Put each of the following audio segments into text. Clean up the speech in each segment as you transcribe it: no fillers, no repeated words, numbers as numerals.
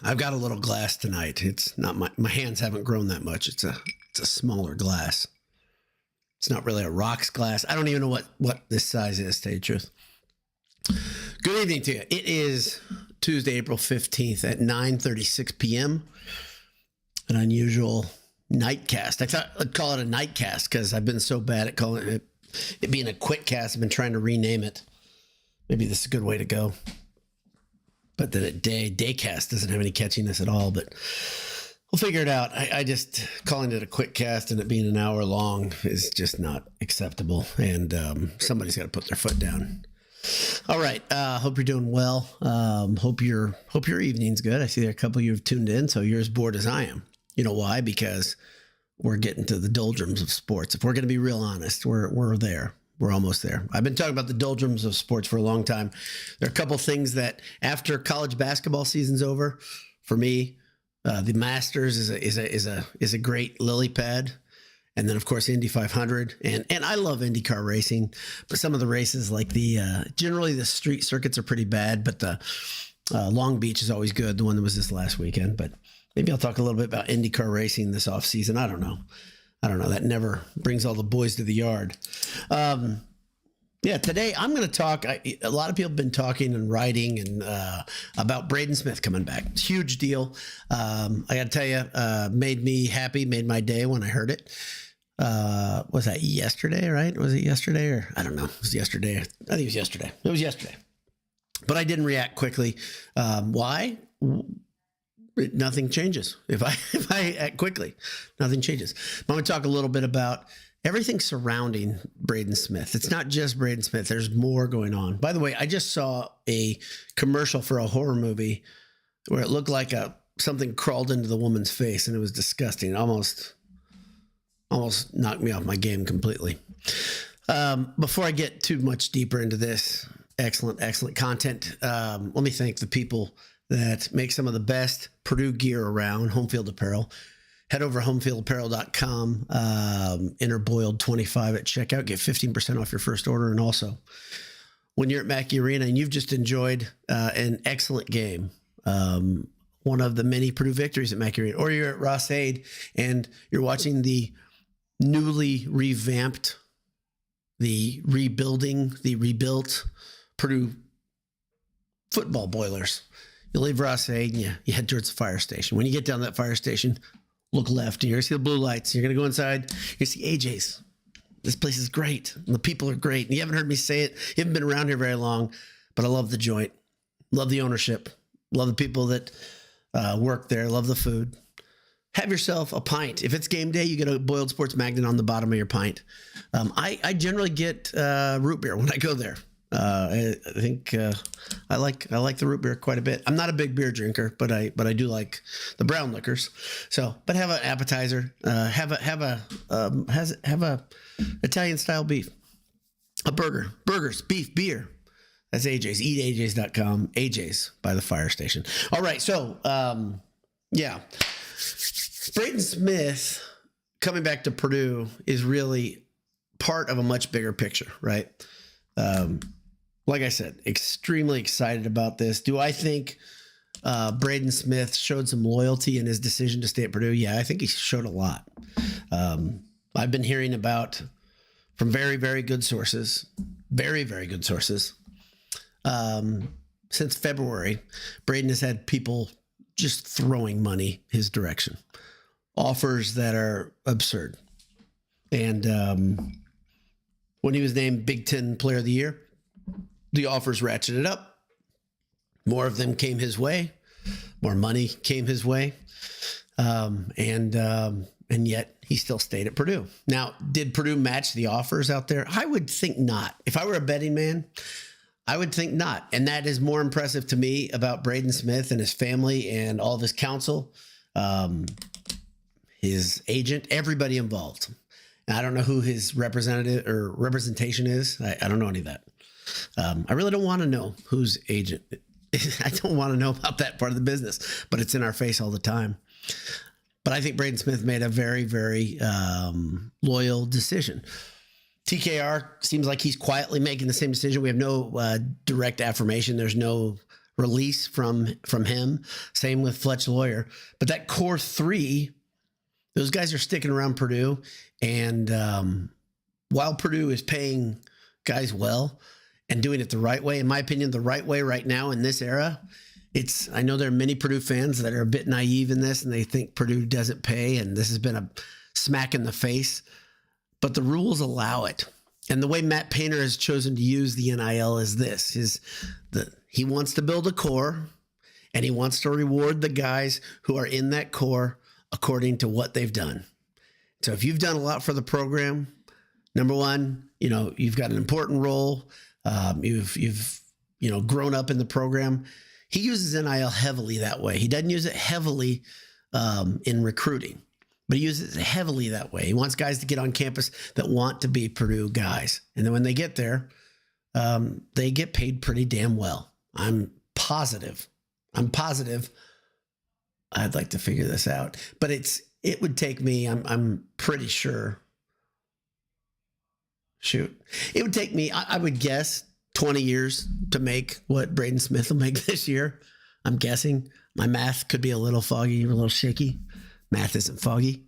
I've got a little glass tonight. It's not my hands haven't grown that much. It's a smaller glass. It's not really a rocks glass. I don't even know what this size is, to tell you the truth. Good evening to you. It is Tuesday, April 15th at 9:36 p.m. An unusual nightcast. I thought I'd call it a nightcast because I've been so bad at calling it being a quick cast. I've been trying to rename it. Maybe this is a good way to go. But then daycast doesn't have any catchiness at all, but we'll figure it out. I just, calling it a quick cast and it being an hour long is just not acceptable. And somebody's got to put their foot down. All right. Hope you're doing well. Hope your evening's good. I see there are a couple of you have tuned in, so you're as bored as I am. You know why? Because we're getting to the doldrums of sports. If we're going to be real honest, we're there. We're almost there. I've been talking about the doldrums of sports for a long time. There are a couple things that after college basketball season's over, for me, the Masters is a great lily pad. And then, of course, Indy 500. And I love IndyCar racing, but some of the races, like generally the street circuits are pretty bad, but the Long Beach is always good, the one that was this last weekend. But maybe I'll talk a little bit about IndyCar racing this off season. I don't know. That never brings all the boys to the yard. Today I'm going to talk. A lot of people have been talking and writing and about Braden Smith coming back. Huge deal. I got to tell you, made me happy, made my day when I heard it. Was that yesterday, right? Was it yesterday or I don't know. It was yesterday. I think it was yesterday. It was yesterday. But I didn't react quickly. Why? Nothing changes. If I act quickly, nothing changes. I'm going to talk a little bit about everything surrounding Braden Smith. It's not just Braden Smith. There's more going on. By the way, I just saw a commercial for a horror movie where it looked like something crawled into the woman's face, and it was disgusting. Almost knocked me off my game completely. Before I get too much deeper into this excellent content, let me thank the people that make some of the best Purdue gear around, Home Field Apparel. Head over to homefieldapparel.com, enter Boiled25 at checkout, get 15% off your first order. And also, when you're at Mackey Arena and you've just enjoyed an excellent game, one of the many Purdue victories at Mackey Arena, or you're at Ross-Ade and you're watching the newly revamped, the rebuilt Purdue football boilers. You leave Ross-Ade and you head towards the fire station. When you get down that fire station, look left and you're going to see the blue lights. You're going to go inside. You see AJ's. This place is great. And the people are great. And you haven't heard me say it. You haven't been around here very long, but I love the joint. Love the ownership. Love the people that work there. Love the food. Have yourself a pint. If it's game day, you get a Boiled Sports Magnet on the bottom of your pint. I generally get root beer when I go there. I think I like the root beer quite a bit. I'm not a big beer drinker, but I do like the brown liquors. So, but have an appetizer. Have a Italian style beef, a burgers, beef, beer. That's AJ's. EatAJ's.com. AJ's by the fire station. All right. So, Braden Smith coming back to Purdue is really part of a much bigger picture, right? Like I said, extremely excited about this. Do I think Braden Smith showed some loyalty in his decision to stay at Purdue? Yeah, I think he showed a lot. I've been hearing about from very, very good sources, very, very good sources. Since February, Braden has had people just throwing money his direction. Offers that are absurd. And when he was named Big Ten Player of the Year, the offers ratcheted up. More of them came his way. More money came his way. And yet he still stayed at Purdue. Now, did Purdue match the offers out there? I would think not. If I were a betting man, I would think not. And that is more impressive to me about Braden Smith and his family and all of his counsel, his agent, everybody involved. I don't know who his representative or representation is. I don't know any of that. I really don't want to know whose agent. I don't want to know about that part of the business, but it's in our face all the time. But I think Braden Smith made a very, very loyal decision. TKR seems like he's quietly making the same decision. We have no direct affirmation. There's no release from him. Same with Fletch Lawyer. But that core three, those guys are sticking around Purdue. And while Purdue is paying guys well and doing it the right way, in my opinion, the right way right now in this era, I know there are many Purdue fans that are a bit naive in this and they think Purdue doesn't pay and this has been a smack in the face, but the rules allow it. And the way Matt Painter has chosen to use the NIL is this, he wants to build a core and he wants to reward the guys who are in that core according to what they've done. So if you've done a lot for the program, number one, you've got an important role. You've grown up in the program. He uses NIL heavily that way. He doesn't use it heavily in recruiting, but he uses it heavily that way. He wants guys to get on campus that want to be Purdue guys. And then when they get there, they get paid pretty damn well. I'm positive. I'd like to figure this out, but it would take me, I'm pretty sure. It would take me, I would guess 20 years to make what Braden Smith will make this year. I'm guessing. My math could be a little foggy, a little shaky. Math isn't foggy.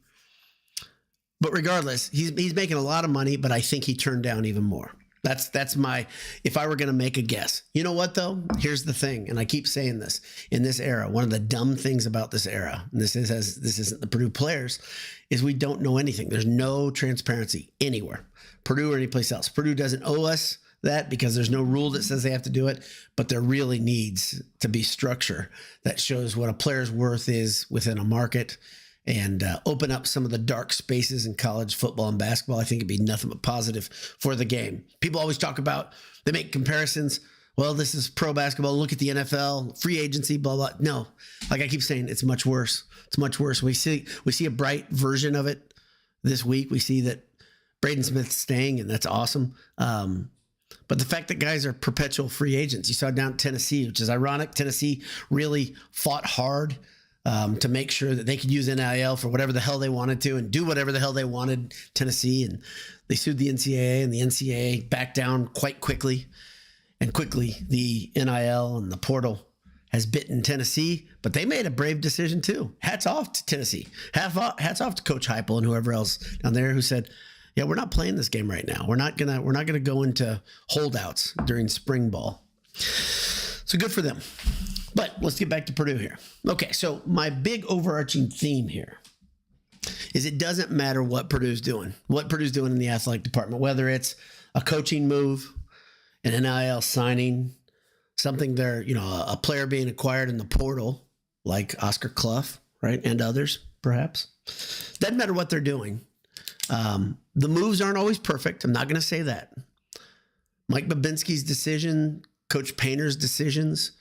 But regardless, he's making a lot of money, but I think he turned down even more. That's my, if I were going to make a guess. You know what though? Here's the thing, and I keep saying this, in this era, one of the dumb things about this era, and this isn't the Purdue players, is we don't know anything. There's no transparency anywhere. Purdue or anyplace else. Purdue doesn't owe us that because there's no rule that says they have to do it, but there really needs to be structure that shows what a player's worth is within a market and open up some of the dark spaces in college football and basketball. I think it'd be nothing but positive for the game. People always talk about, they make comparisons. Well, this is pro basketball. Look at the NFL, free agency, blah, blah. No, like I keep saying, it's much worse. It's much worse. We see a bright version of it this week. We see that Braden Smith's staying, and that's awesome. But the fact that guys are perpetual free agents, you saw down at Tennessee, which is ironic. Tennessee really fought hard to make sure that they could use NIL for whatever the hell they wanted to and do whatever the hell they wanted, Tennessee. And they sued the NCAA, and the NCAA backed down quite quickly. And quickly, the NIL and the portal has bitten Tennessee, but they made a brave decision too. Hats off to Tennessee. Hats off to Coach Heupel and whoever else down there who said, yeah, we're not playing this game right now. We're not gonna go into holdouts during spring ball. So good for them. But let's get back to Purdue here. Okay, so my big overarching theme here is it doesn't matter what Purdue's doing in the athletic department, whether it's a coaching move, an NIL signing, something there, a player being acquired in the portal, like Oscar Clough, right, and others, perhaps. Doesn't matter what they're doing. The moves aren't always perfect. I'm not going to say that. Mike Bobinski's decision, Coach Painter's decisions,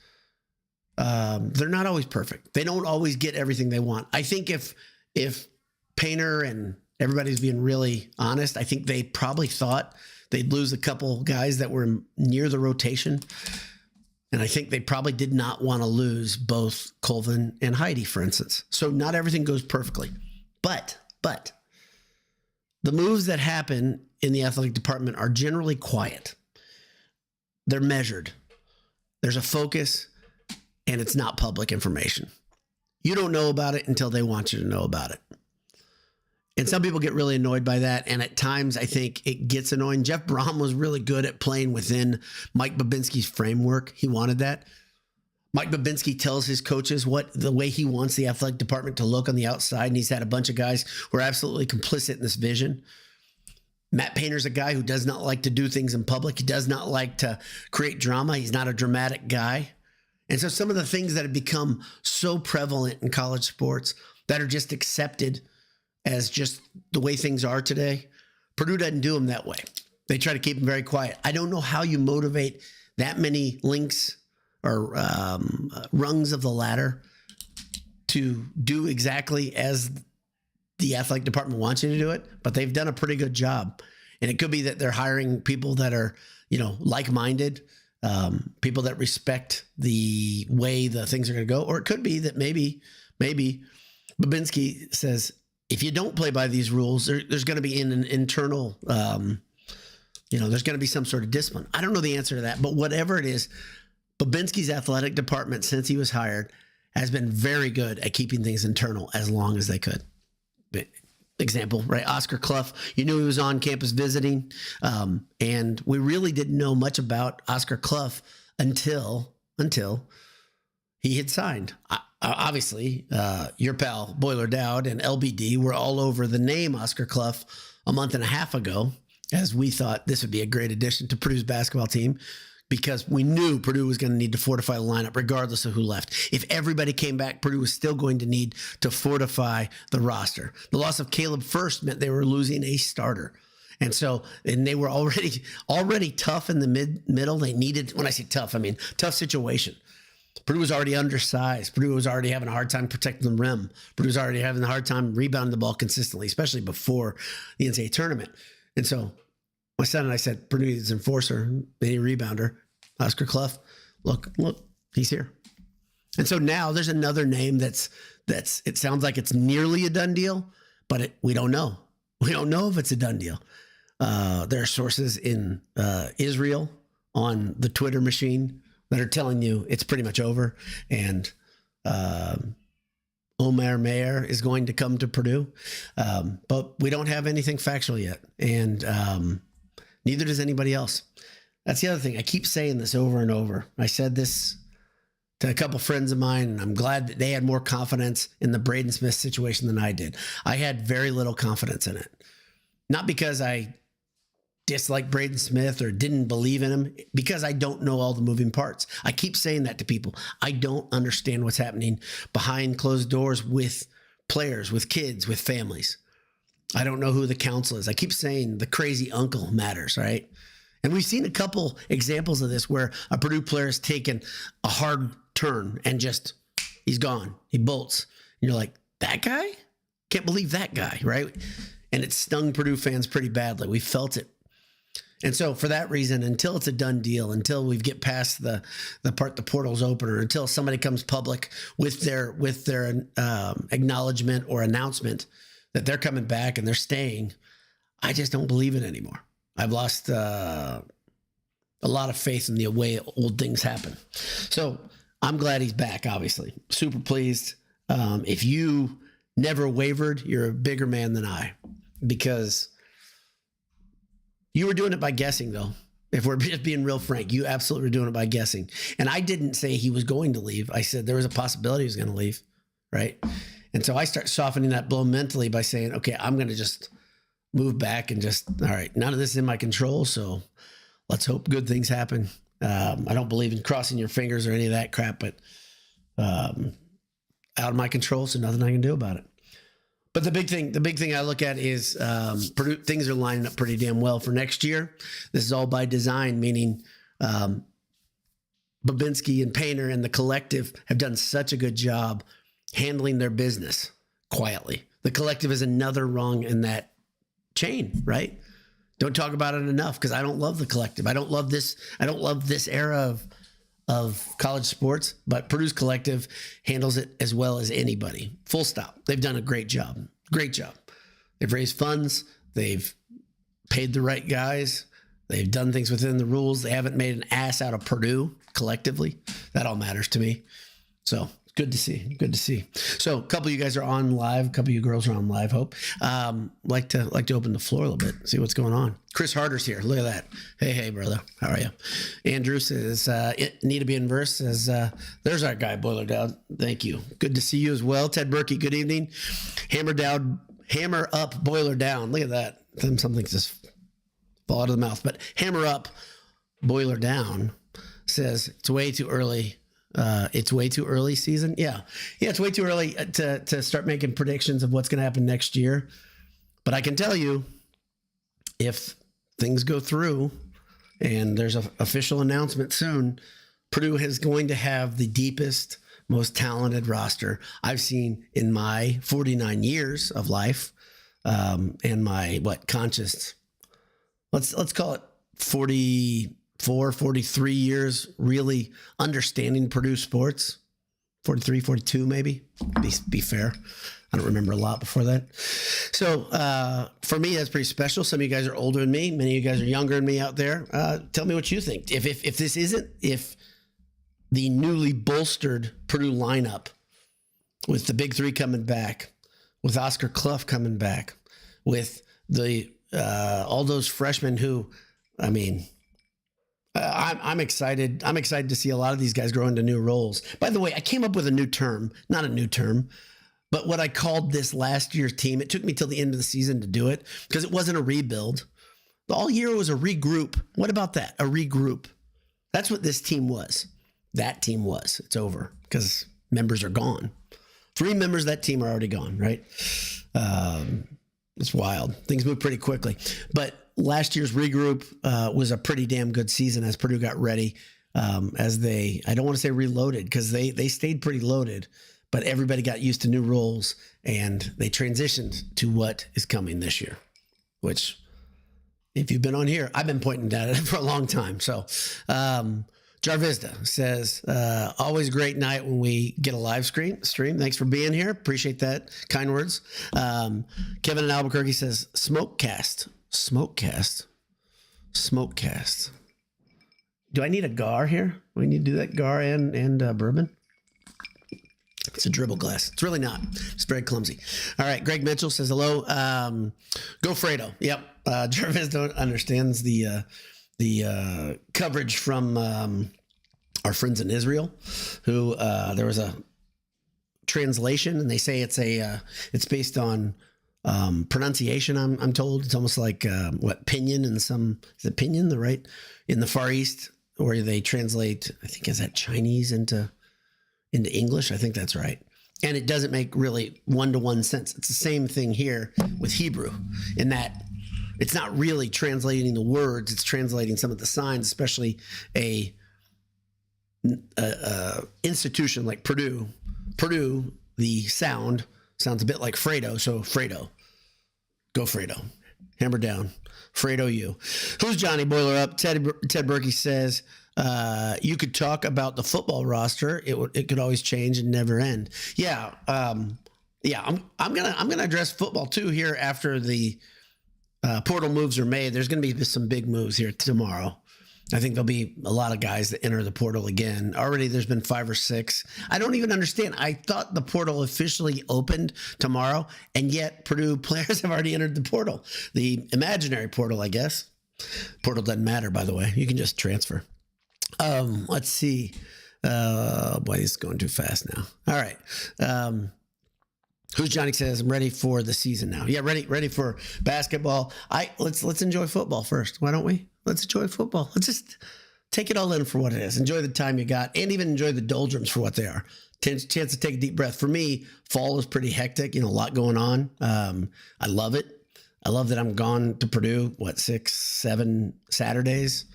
they're not always perfect. They don't always get everything they want. I think if Painter and everybody's being really honest, I think they probably thought they'd lose a couple guys that were near the rotation. And I think they probably did not want to lose both Colvin and Heidi, for instance. So not everything goes perfectly. But the moves that happen in the athletic department are generally quiet. They're measured. There's a focus, and it's not public information. You don't know about it until they want you to know about it. And some people get really annoyed by that. And at times, I think it gets annoying. Jeff Brom was really good at playing within Mike Bobinski's framework. He wanted that. Mike Bobinski tells his coaches the way he wants the athletic department to look on the outside. And he's had a bunch of guys who are absolutely complicit in this vision. Matt Painter's a guy who does not like to do things in public. He does not like to create drama. He's not a dramatic guy. And so some of the things that have become so prevalent in college sports that are just accepted as just the way things are today, Purdue doesn't do them that way. They try to keep them very quiet. I don't know how you motivate that many links or rungs of the ladder to do exactly as the athletic department wants you to do it, but they've done a pretty good job. And it could be that they're hiring people that are, like-minded, people that respect the way the things are going to go. Or it could be that maybe Bobinski says, if you don't play by these rules, there's going to be an internal, there's going to be some sort of discipline. I don't know the answer to that, but whatever it is, Bobinski's athletic department, since he was hired, has been very good at keeping things internal as long as they could. Example, right? Oscar Clough, you knew he was on campus visiting, and we really didn't know much about Oscar Clough until he had signed. Obviously, your pal Boiler Dowd and LBD were all over the name Oscar Clough a month and a half ago, as we thought this would be a great addition to Purdue's basketball team, because we knew Purdue was going to need to fortify the lineup regardless of who left. If everybody came back, Purdue was still going to need to fortify the roster. The loss of Caleb First meant they were losing a starter. And they were already tough in the middle. They needed, when I say tough, I mean tough situation. Purdue was already undersized. Purdue was already having a hard time protecting the rim. Purdue was already having a hard time rebounding the ball consistently, especially before the NCAA tournament. And so my son and I said, Purdue needs an enforcer, they need a rebounder. Oscar Clough, look, he's here. And so now there's another name that's it sounds like it's nearly a done deal, but we don't know. We don't know if it's a done deal. There are sources in Israel on the Twitter machine that are telling you it's pretty much over, and Omer Mayer is going to come to Purdue, but we don't have anything factual yet, and neither does anybody else. That's the other thing. I keep saying this over and over. I said this to a couple friends of mine, and I'm glad that they had more confidence in the Braden Smith situation than I did. I had very little confidence in it. Not because I dislike Braden Smith or didn't believe in him, because I don't know all the moving parts. I keep saying that to people. I don't understand what's happening behind closed doors with players, with kids, with families. I don't know who the counsel is. I keep saying the crazy uncle matters, right? And we've seen a couple examples of this where a Purdue player has taken a hard turn and just, he's gone. He bolts. And you're like, that guy? Can't believe that guy, right? And it stung Purdue fans pretty badly. We felt it. And so for that reason, until it's a done deal, until we get past the part the portal's open, or until somebody comes public with their acknowledgement or announcement that they're coming back and they're staying, I just don't believe it anymore. I've lost a lot of faith in the way old things happen. So I'm glad he's back, obviously. Super pleased. If you never wavered, you're a bigger man than I, because you were doing it by guessing, though. If we're just being real frank, you absolutely were doing it by guessing. And I didn't say he was going to leave. I said there was a possibility he was going to leave, right? And so I start softening that blow mentally by saying, okay, I'm going to just move back and just, all right, none of this is in my control, so let's hope good things happen. I don't believe in crossing your fingers or any of that crap, but out of my control, so nothing I can do about it. But the big thing I look at is Purdue, things are lining up pretty damn well for next year. This is all by design, meaning Bobinski and Painter and the collective have done such a good job handling their business quietly. The collective is another rung in that chain, right? Don't talk about it enough, because I don't love the collective. I don't love this era of college sports, but Purdue's collective handles it as well as anybody. Full stop. They've done a great job. Great job. They've raised funds. They've paid the right guys. They've done things within the rules. They haven't made an ass out of Purdue collectively. That all matters to me. So good to see. Good to see. So a couple of you guys are on live. A couple of you girls are on live, Hope. Like to open the floor a little bit, see what's going on. Chris Harder's here. Look at that. Hey, brother. How are you? Andrew says, need to be in verse. Says, there's our guy, Boiler Dowd. Thank you. Good to see you as well. Ted Berkey, good evening. Hammer up, Boiler down. Look at that. Something just fall out of the mouth. But hammer up, Boiler down says, it's way too early. It's way too early season. Yeah. It's way too early to start making predictions of what's going to happen next year. But I can tell you, if things go through and there's an official announcement soon, Purdue is going to have the deepest, most talented roster I've seen in my 49 years of life, and my conscious, let's call it 43 years really understanding Purdue sports. 43, 42 maybe, be fair. I don't remember a lot before that. So for me, that's pretty special. Some of you guys are older than me. Many of you guys are younger than me out there. Tell me what you think. If the newly bolstered Purdue lineup with the big three coming back, with Oscar Clough coming back, with the all those freshmen who, I mean, I'm excited. I'm excited to see a lot of these guys grow into new roles. By the way, I came up with a new term, not a new term, but what I called this last year's team. It took me till the end of the season to do it because it wasn't a rebuild. All year was a regroup. What about that? A regroup. That's what this team was. That team was. It's over because members are gone. 3 members of that team are already gone, right? It's wild. Things move pretty quickly. But last year's regroup was a pretty damn good season as Purdue got ready as they, I don't want to say reloaded because they stayed pretty loaded, but everybody got used to new roles and they transitioned to what is coming this year, which if you've been on here, I've been pointing at it for a long time. So Jarvista says, always a great night when we get a live stream. Thanks for being here. Appreciate that. Kind words. Kevin in Albuquerque says, Smokecast. Do I need a gar here? We need to do that gar and bourbon. It's a dribble glass. It's really not. It's very clumsy. All right. Greg Mitchell says hello. Go Fredo. Yep. Jarvis understands the coverage from our friends in Israel, who there was a translation, and they say it's based on pronunciation. I'm told it's almost like pinyin in some, is it pinyin in the Far East, where they translate, I think, is that Chinese into English? I think that's right. And it doesn't make really one-to-one sense. It's the same thing here with Hebrew in that it's not really translating the words. It's translating some of the signs, especially a institution like Purdue. Purdue, the sound sounds a bit like Fredo. So Fredo, go Fredo, hammer down, Fredo you. Who's Johnny Boiler Up? Ted Berkey says, you could talk about the football roster. It could always change and never end. Yeah. I'm gonna address football too here after the portal moves are made. There's gonna be some big moves here tomorrow. I think there'll be a lot of guys that enter the portal again. Already there's been 5 or 6. I don't even understand. I thought the portal officially opened tomorrow, and yet Purdue players have already entered the portal. The imaginary portal, I guess. Portal doesn't matter, by the way. You can just transfer. Let's see. Boy, this is going too fast now. All right. Who's Johnny says, I'm ready for the season now. Yeah, ready for basketball. Let's enjoy football first. Why don't we? Let's enjoy football. Let's just take it all in for what it is. Enjoy the time you got, and even enjoy the doldrums for what they are. Chance to take a deep breath. For me, fall is pretty hectic. A lot going on. I love it. I love that I'm gone to Purdue, 6, 7 Saturdays.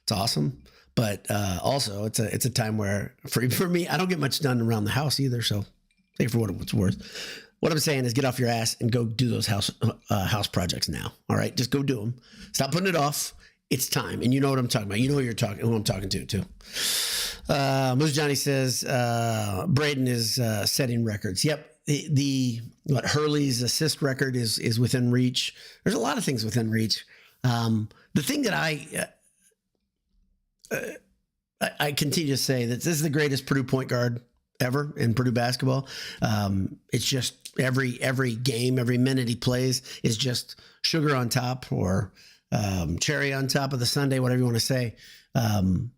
It's awesome. But also, it's a time where, for me, I don't get much done around the house either. So take it for what it's worth. What I'm saying is get off your ass and go do those house projects now. All right, just go do them. Stop putting it off. It's time, and you know what I'm talking about. You know who I'm talking to too. Moose Johnny says Braden is setting records. Yep, Hurley's assist record is within reach. There's a lot of things within reach. The thing that I continue to say that this is the greatest Purdue point guard ever in Purdue basketball. It's just every game, every minute he plays is just sugar on top, or cherry on top of the sundae, whatever you want to say. And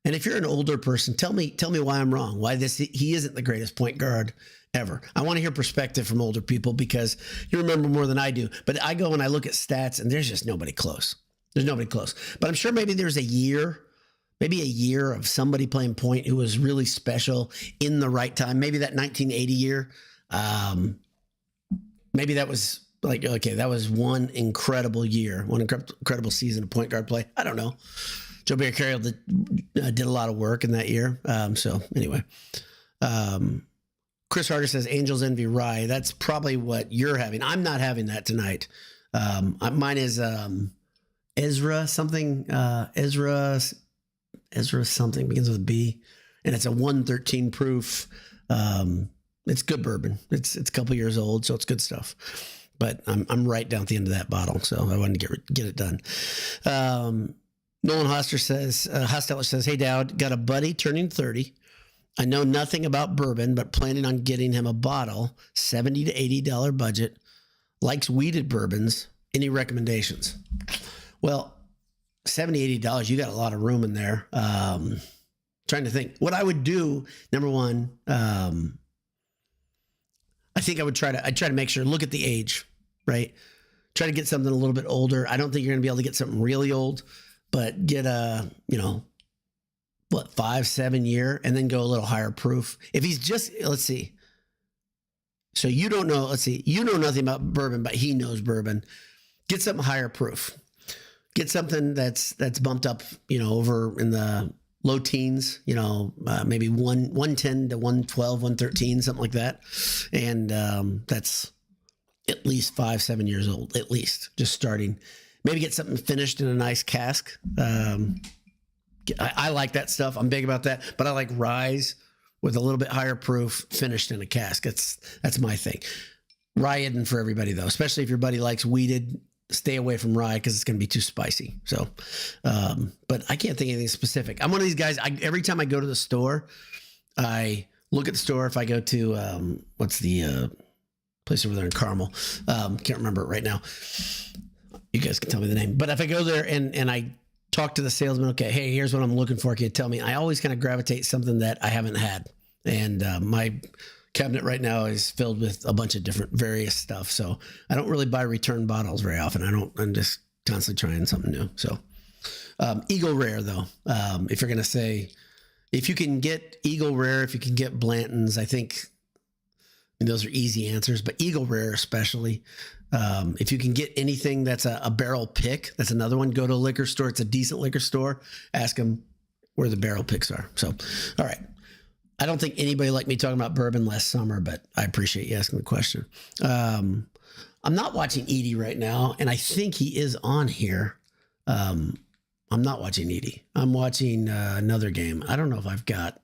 if you're an older person, tell me why I'm wrong. Why he isn't the greatest point guard ever. I want to hear perspective from older people because you remember more than I do. But I go and I look at stats, and there's just nobody close. There's nobody close. But I'm sure maybe there's a year of somebody playing point who was really special in the right time. Maybe that 1980 year. Maybe that was that was one incredible year, one incredible season of point guard play. I don't know. Joe Bear Carroll did a lot of work in that year. So anyway, Chris Harder says Angels envy Rye. That's probably what you're having. I'm not having that tonight. Mine is Ezra something. Ezra something begins with a B, and it's a 113 proof. It's good bourbon. It's a couple years old, so it's good stuff. But I'm right down at the end of that bottle, so I wanted to get it done. Nolan Hosteller says, "Hey Dowd, got a buddy turning 30. I know nothing about bourbon, but planning on getting him a bottle, $70 to $80 budget. Likes weeded bourbons. Any recommendations? Well, $70, $80, you got a lot of room in there. Trying to think. What I would do, number one, I think I'd try to make sure, look at the age, right? Try to get something a little bit older. I don't think you're going to be able to get something really old, but get a, 5-7 year, and then go a little higher proof. If he's just, let's see. So you don't know, you know nothing about bourbon, but he knows bourbon. Get something higher proof. Get something that's bumped up, over in the low teens, maybe 110 to 112, 113, something like that. And that's at least 5-7 years old, at least, just starting. Maybe get something finished in a nice cask. I like that stuff. I'm big about that, but I like ryes with a little bit higher proof finished in a cask. That's my thing. Rye isn't for everybody though, especially if your buddy likes weeded. Stay away from rye because it's going to be too spicy. So, but I can't think of anything specific. I'm one of these guys. Every time I go to the store, I look at the store. If I go to what's the place over there in Carmel? Can't remember it right now. You guys can tell me the name. But if I go there and I talk to the salesman, okay, hey, here's what I'm looking for. Can you tell me? I always kind of gravitate something that I haven't had. And my cabinet right now is filled with a bunch of different various stuff. So I don't really buy return bottles very often. I'm just constantly trying something new. So Eagle Rare though, if you're going to say, if you can get Eagle Rare, if you can get Blanton's, I think those are easy answers, but Eagle Rare especially. If you can get anything that's a barrel pick, that's another one. Go to a liquor store. It's a decent liquor store. Ask them where the barrel picks are. So, all right. I don't think anybody liked me talking about bourbon last summer, but I appreciate you asking the question. I'm not watching Edie right now, and I think he is on here. I'm not watching Edie. I'm watching another game. I don't know if I've got.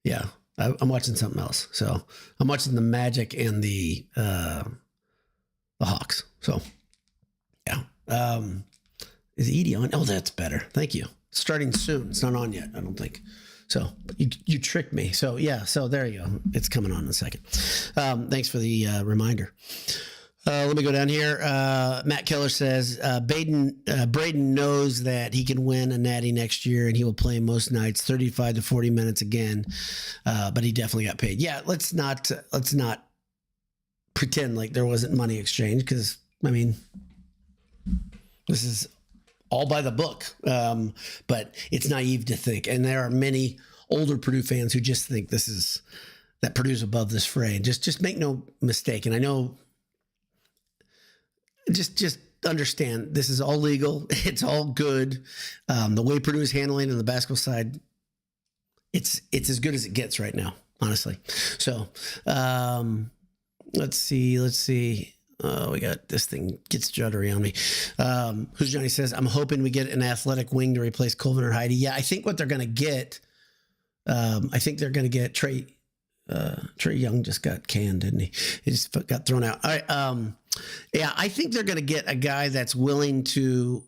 Yeah, I'm watching something else. So I'm watching the Magic and the Hawks. So yeah. Is Edie on? Oh, that's better. Thank you. It's starting soon. It's not on yet, I don't think. So you tricked me. So yeah, so there you go. It's coming on in a second. Thanks for the reminder. Let me go down here. Matt Keller says, Braden knows that he can win a natty next year and he will play most nights 35 to 40 minutes again. But he definitely got paid. Yeah. Let's not pretend like there wasn't money exchange. Cause this is all by the book. But it's naive to think. And there are many older Purdue fans who just think that Purdue's above this fray. Just make no mistake. And I know, just understand this is all legal. It's all good. The way Purdue is handling it on the basketball side, it's as good as it gets right now, honestly. So let's see. Oh, we got this thing gets juddery on me. Who's Johnny says, I'm hoping we get an athletic wing to replace Colvin or Heidi. Yeah, I think what they're going to get, Trey Young just got canned, didn't he? He just got thrown out. All right. Yeah, I think they're going to get a guy that's willing to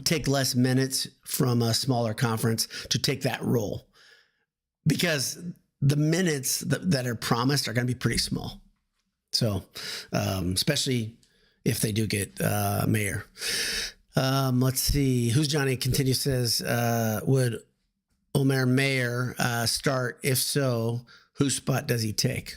take less minutes from a smaller conference to take that role, because the minutes that are promised are going to be pretty small. So, especially if they do get Mayer. Let's see. Who's Johnny continues says, would Omer Mayer start? If so, whose spot does he take?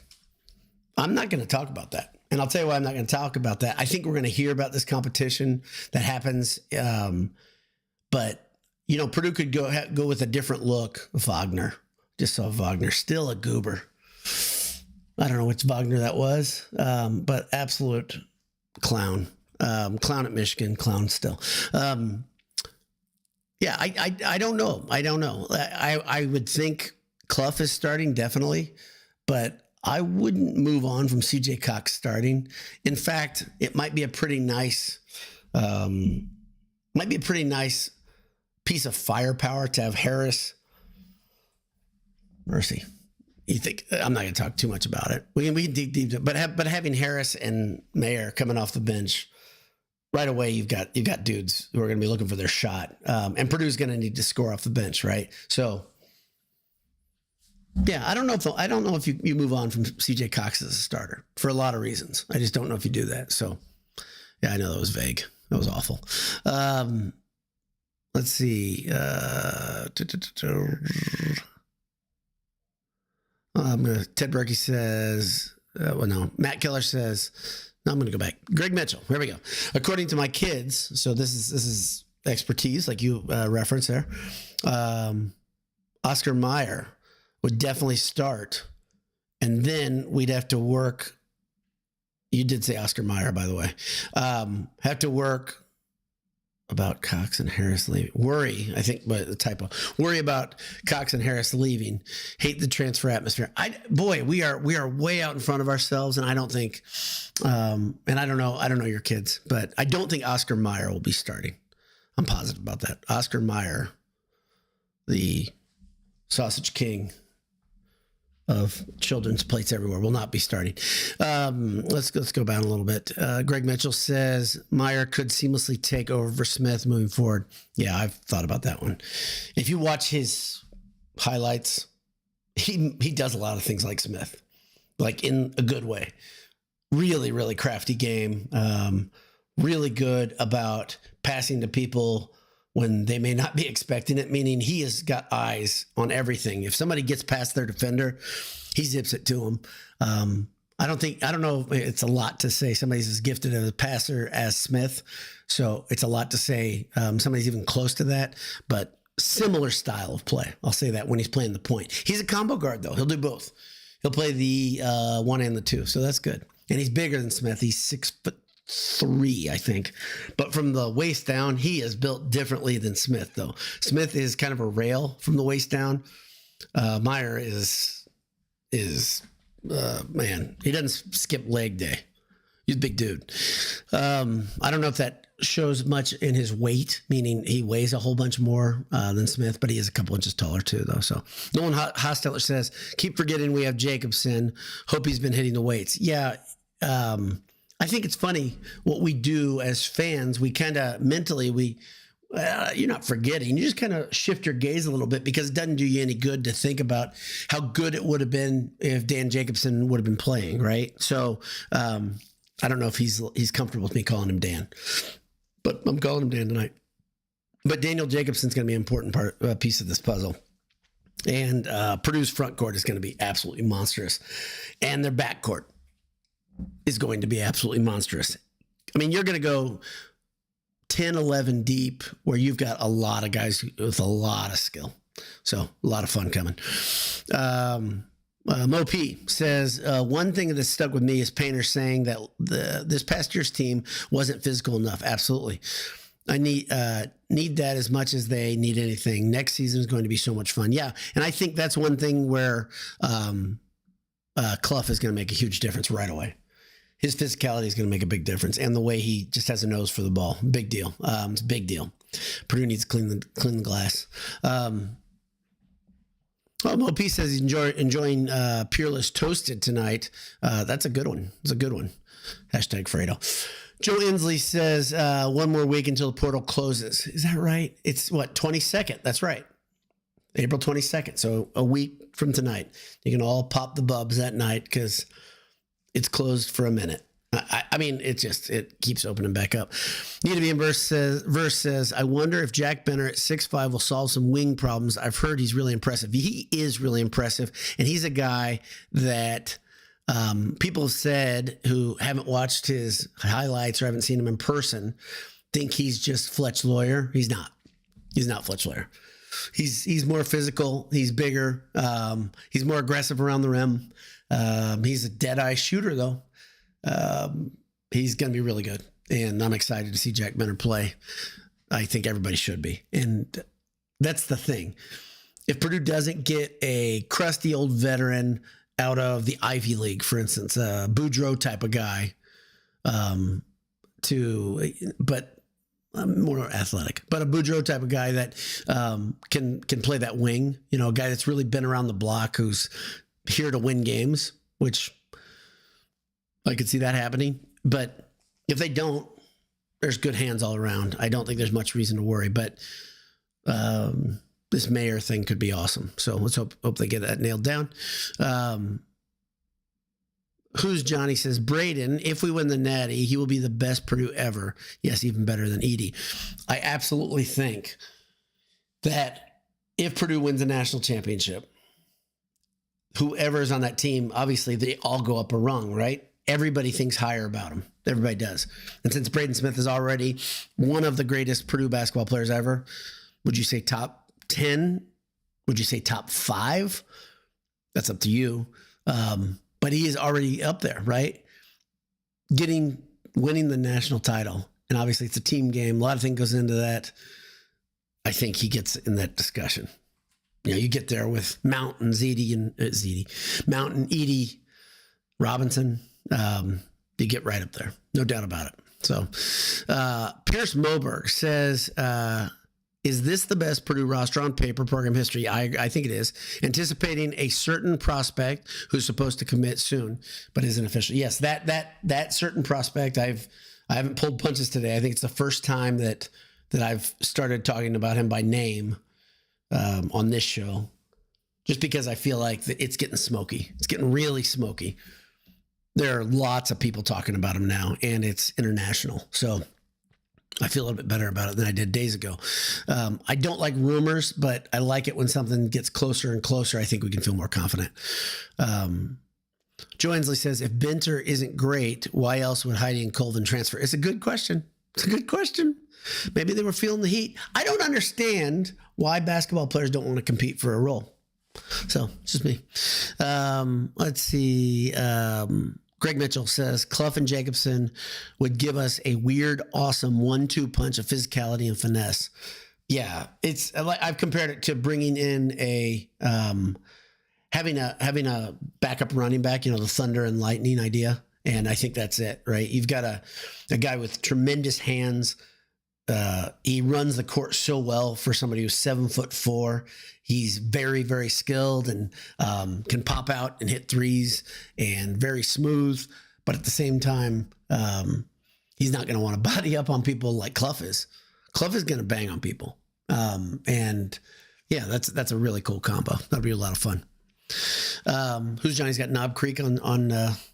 I'm not going to talk about that. And I'll tell you why I'm not going to talk about that. I think we're going to hear about this competition that happens. But, Purdue could go with a different look. Wagner. Just saw Wagner. Still a goober. I don't know which Wagner that was, but absolute clown. Clown at Michigan, clown still. Yeah, I don't know. I would think Clough is starting, definitely, but I wouldn't move on from CJ Cox starting. In fact, it might be a pretty nice, piece of firepower to have Harris. Mercy. You think I'm not going to talk too much about it. We can dig deep, but having Harris and Mayer coming off the bench right away, you've got dudes who are going to be looking for their shot, and Purdue's going to need to score off the bench, right? So Yeah, I don't know if you move on from CJ Cox as a starter for a lot of reasons. I just don't know if you do that. So, yeah, I know that was vague. That was awful. Let's see. Ted Berkey says, Matt Keller says, no, I'm going to go back. Greg Mitchell. Here we go. According to my kids, so this is expertise, like you referenced there. Oscar Mayer would definitely start, and then we'd have to work. You did say Oscar Mayer, by the way. Have to work about Cox and Harris leaving. Worry, I think, but the typo. Worry about Cox and Harris leaving. Hate the transfer atmosphere. We are way out in front of ourselves, and I don't think. And I don't know your kids, but I don't think Oscar Mayer will be starting. I'm positive about that. Oscar Mayer, the sausage king of children's plates everywhere, will not be starting. Let's go down a little bit. Greg Mitchell says Meyer could seamlessly take over for Smith moving forward. Yeah, I've thought about that one. If you watch his highlights, he does a lot of things like Smith, like in a good way. Really, really crafty game. Really good about passing to people when they may not be expecting it, meaning he has got eyes on everything. If somebody gets past their defender, he zips it to them. I don't know if it's a lot to say somebody's as gifted as a passer as Smith. So it's a lot to say somebody's even close to that, but similar style of play. I'll say that when he's playing the point. He's a combo guard though. He'll do both. He'll play the 1 and the 2. So that's good. And he's bigger than Smith. He's 6'3", I think. But from the waist down, he is built differently than Smith, though. Smith is kind of a rail from the waist down. Meyer is man, he doesn't skip leg day. He's a big dude. I don't know if that shows much in his weight, meaning he weighs a whole bunch more than Smith, but he is a couple inches taller too, though. So Nolan Hosteller says, keep forgetting we have Jacobson. Hope he's been hitting the weights. Yeah, I think it's funny what we do as fans. We kind of mentally, you're not forgetting. You just kind of shift your gaze a little bit because it doesn't do you any good to think about how good it would have been if Dan Jacobson would have been playing, right? So I don't know if he's comfortable with me calling him Dan, but I'm calling him Dan tonight. But Daniel Jacobson's going to be an important piece of this puzzle. And Purdue's front court is going to be absolutely monstrous. And their back court is going to be absolutely monstrous. I mean, you're going to go 10, 11 deep where you've got a lot of guys with a lot of skill. So a lot of fun coming. Mo P says, one thing that has stuck with me is Painter saying that this past year's team wasn't physical enough. Absolutely. I need that as much as they need anything. Next season is going to be so much fun. Yeah. And I think that's one thing where Clough is going to make a huge difference right away. His physicality is going to make a big difference. And the way he just has a nose for the ball. Big deal. It's a big deal. Purdue needs to clean the glass. Mo P says he's enjoying Peerless Toasted tonight. That's a good one. It's a good one. Hashtag Fredo. Joe Inslee says one more week until the portal closes. Is that right? It's what, 22nd? That's right. April 22nd. So a week from tonight. You can all pop the bubs that night because it's closed for a minute. I mean, it keeps opening back up. Need to be in verse says, I wonder if Jack Benner at 6'5" will solve some wing problems. I've heard he's really impressive. He is really impressive. And he's a guy that people have said who haven't watched his highlights or haven't seen him in person think he's just Fletch Lawyer. He's not. He's not Fletch Lawyer. He's more physical. He's bigger. He's more aggressive around the rim. He's a dead-eye shooter, though. He's going to be really good. And I'm excited to see Jack Benner play. I think everybody should be. And that's the thing. If Purdue doesn't get a crusty old veteran out of the Ivy League, for instance, a Boudreaux type of guy, but more athletic, but a Boudreaux type of guy that can play that wing, a guy that's really been around the block, who's here to win games, which I could see that happening. But if they don't, there's good hands all around. I don't think there's much reason to worry. But this mayor thing could be awesome. So let's hope they get that nailed down. Who's Johnny says, Braden, if we win the Natty, he will be the best Purdue ever. Yes, even better than Edie. I absolutely think that if Purdue wins the national championship, whoever is on that team, obviously they all go up a rung, right? Everybody thinks higher about him. Everybody does. And since Braden Smith is already one of the greatest Purdue basketball players ever, would you say top 10? Would you say top 5? That's up to you. But he is already up there, right? Winning the national title. And obviously it's a team game. A lot of things goes into that. I think he gets in that discussion. You know, you get there with Mountain, Edie, Robinson. You get right up there. No doubt about it. So Pierce Moberg says, is this the best Purdue roster on paper program history? I think it is. Anticipating a certain prospect who's supposed to commit soon, but isn't official. Yes, that certain prospect, I haven't pulled punches today. I think it's the first time that I've started talking about him by name on this show, just because I feel like it's getting smoky. It's getting really smoky. There are lots of people talking about him now, and it's international. So I feel a little bit better about it than I did days ago. I don't like rumors, but I like it when something gets closer and closer. I think we can feel more confident. Joe Hensley says, if Benter isn't great, why else would Heidi and Colvin transfer? It's a good question. Maybe they were feeling the heat. I don't understand why basketball players don't want to compete for a role. So it's just me. Let's see. Greg Mitchell says, Clough and Jacobson would give us a weird, awesome 1-2 punch of physicality and finesse. Yeah, it's like I've compared it to bringing in having a backup running back, you know, the thunder and lightning idea. And I think that's it, right? You've got a guy with tremendous hands. He runs the court so well for somebody who's 7'4". He's very, very skilled and can pop out and hit threes and very smooth. But at the same time, he's not going to want to body up on people like Clough is. Clough is going to bang on people. And yeah, that's a really cool combo. That'll be a lot of fun. Who's Johnny's got Knob Creek on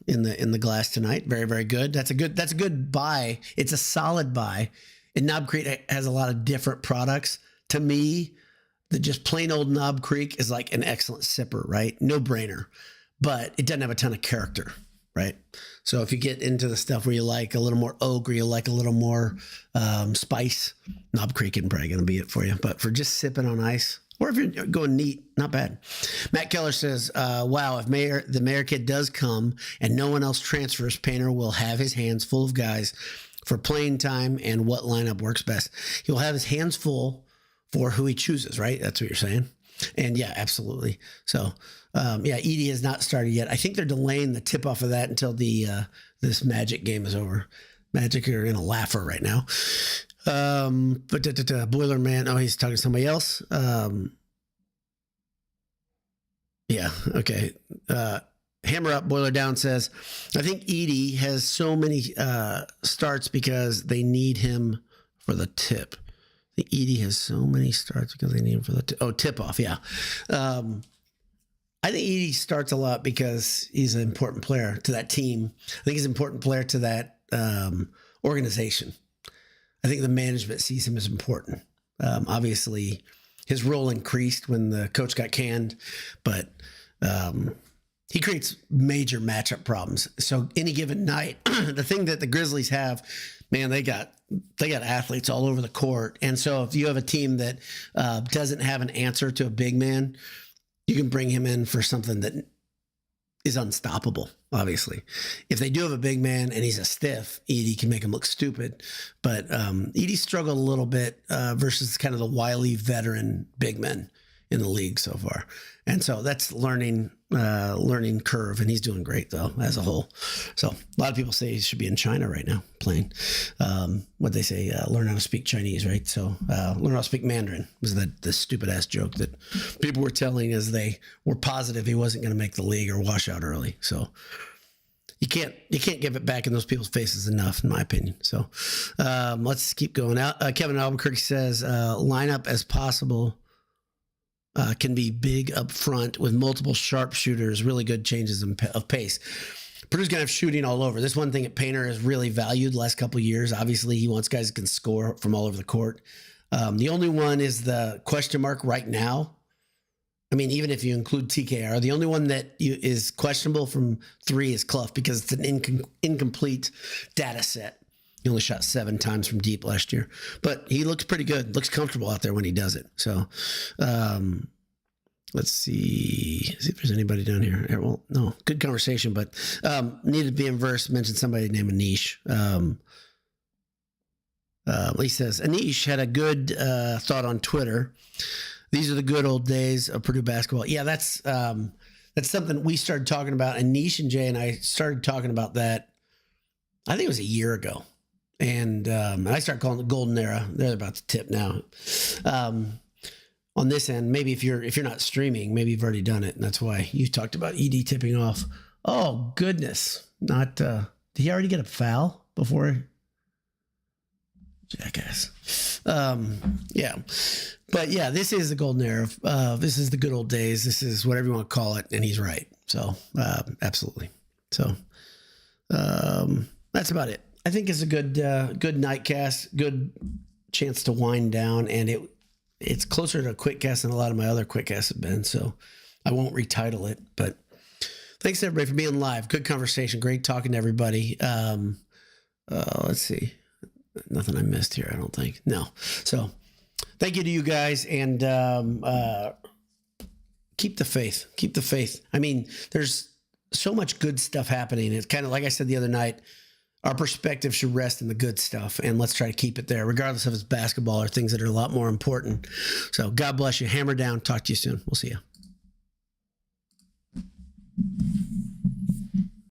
in the glass tonight. Very, very good. That's a good buy. It's a solid buy. And Knob Creek has a lot of different products. To me, the just plain old Knob Creek is like an excellent sipper, right? No brainer, but it doesn't have a ton of character, right? So if you get into the stuff where you like a little more oak or you like a little more spice, Knob Creek isn't probably going to be it for you. But for just sipping on ice, or if you're going neat, not bad. Matt Keller says, wow, if the Mayor kid does come and no one else transfers, Painter will have his hands full of guys for playing time and what lineup works best. He'll have his hands full for who he chooses, right? That's what you're saying. And yeah, absolutely. So, yeah, Edie has not started yet. I think they're delaying the tip off of that until this Magic game is over. Magic are in a laugher right now. But Boiler Man, oh, he's talking to somebody else. Yeah, okay. Hammer Up Boiler Down says, I think Edie has so many starts because they need him for the tip. I think Edie has so many starts because they need him for the tip. Oh, tip off, yeah. I think Edie starts a lot because he's an important player to that team. I think he's an important player to that organization. I think the management sees him as important. Obviously, his role increased when the coach got canned, but he creates major matchup problems. So any given night, the thing that the Grizzlies have, man, they got athletes all over the court. And so if you have a team that doesn't have an answer to a big man, you can bring him in for something that is unstoppable, obviously. If they do have a big man and he's a stiff, Edie can make him look stupid. But Edie struggled a little bit versus kind of the wily veteran big men in the league so far. And so that's learning curve, and he's doing great though as a whole. So a lot of people say he should be in China right now playing. What they say, learn how to speak Chinese, right? So learn how to speak Mandarin was the stupid ass joke that people were telling as they were positive he wasn't going to make the league or wash out early. So you can't give it back in those people's faces enough, in my opinion. So let's keep going out. Kevin Albuquerque says lineup as possible. can be big up front with multiple sharpshooters, really good changes of pace. Purdue's going to have shooting all over. This one thing at Painter has really valued the last couple of years. Obviously, he wants guys that can score from all over the court. The only one is the question mark right now. I mean, even if you include TKR, the only one that is questionable from 3 is Clough because it's an incomplete data set. He only shot 7 times from deep last year, but he looks pretty good. Looks comfortable out there when he does it. So, let's see if there's anybody down here. Well, no, good conversation, but needed to be in verse. Mentioned somebody named Anish. He says Anish had a good thought on Twitter. These are the good old days of Purdue basketball. Yeah, that's something we started talking about. Anish and Jay and I started talking about that. I think it was a year ago. And I started calling it the golden era. They're about to tip now. On this end, maybe if you're not streaming, maybe you've already done it, and that's why you talked about ED tipping off. Oh goodness! Not did he already get a foul before? Jackass. Yeah, but yeah, this is the golden era. This is the good old days. This is whatever you want to call it, and he's right. So absolutely. So that's about it. I think it's a good nightcast, good chance to wind down, and it's closer to a quick cast than a lot of my other quick casts have been. So I won't retitle it, but thanks everybody for being live. Good conversation. Great talking to everybody. Let's see. Nothing I missed here, I don't think. No. So thank you to you guys, and keep the faith. Keep the faith. I mean, there's so much good stuff happening. It's kind of like I said the other night, our perspective should rest in the good stuff, and let's try to keep it there, regardless if it's basketball or things that are a lot more important. So God bless you. Hammer down. Talk to you soon. We'll see you.